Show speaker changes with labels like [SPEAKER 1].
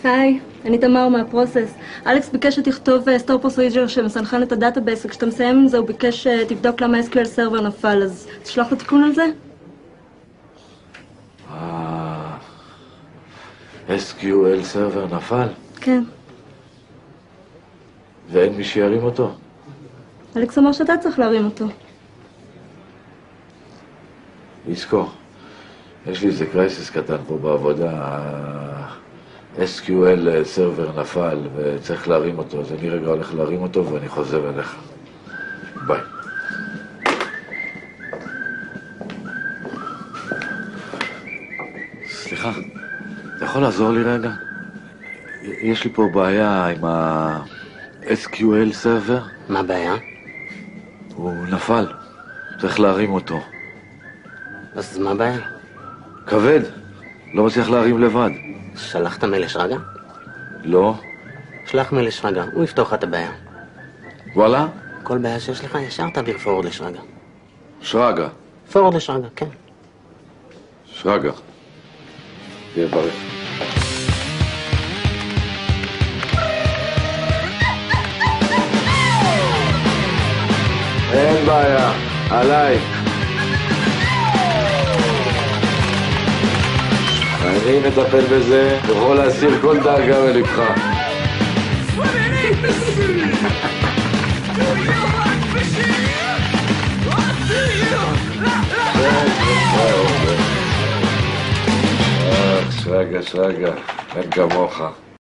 [SPEAKER 1] היי, אני תמר מהפרוסס. אלכס ביקש שתכתוב סטור פרוסייג'ר שמסנכרן את הדאטאבייס, וכשאתה מסיים עם זה הוא ביקש שתבדוק למה SQL סרבר נפל, אז תשלח לו תיקון על זה?
[SPEAKER 2] SQL סרבר נפל?
[SPEAKER 1] כן.
[SPEAKER 2] ואין מי שירים אותו?
[SPEAKER 1] אלכס אמר שאתה צריך להרים אותו.
[SPEAKER 2] יזכור, יש לי איזה קרייסיס קטן פה בעבודה. SQL סרבר נפל וצריך להרים אותו, אז אני רגע הולך להרים אותו ואני חוזר אליך. ביי. סליחה, אתה יכול לעזור לי רגע? יש לי פה בעיה עם ה-SQL סרבר.
[SPEAKER 3] מה הבעיה?
[SPEAKER 2] הוא נפל, צריך להרים אותו.
[SPEAKER 3] אז מה הבעיה?
[SPEAKER 2] כבד, לא מצליח להרים לבד.
[SPEAKER 3] שלחת מייל לשרגא?
[SPEAKER 2] לא.
[SPEAKER 3] שלח מייל לשרגא, הוא יפתור לך את הבעיה.
[SPEAKER 2] וואלה?
[SPEAKER 3] כל בעיה שיש לך ישר תעביר פורוורד לשרגא.
[SPEAKER 2] שרגא.
[SPEAKER 3] פורוורד לשרגא, כן.
[SPEAKER 2] שרגא. תהיה בריא. אין בעיה, עליי. אני מטפל בזה, יכול להסיר כל דאגה מלבך. שרגא, אין כמוך.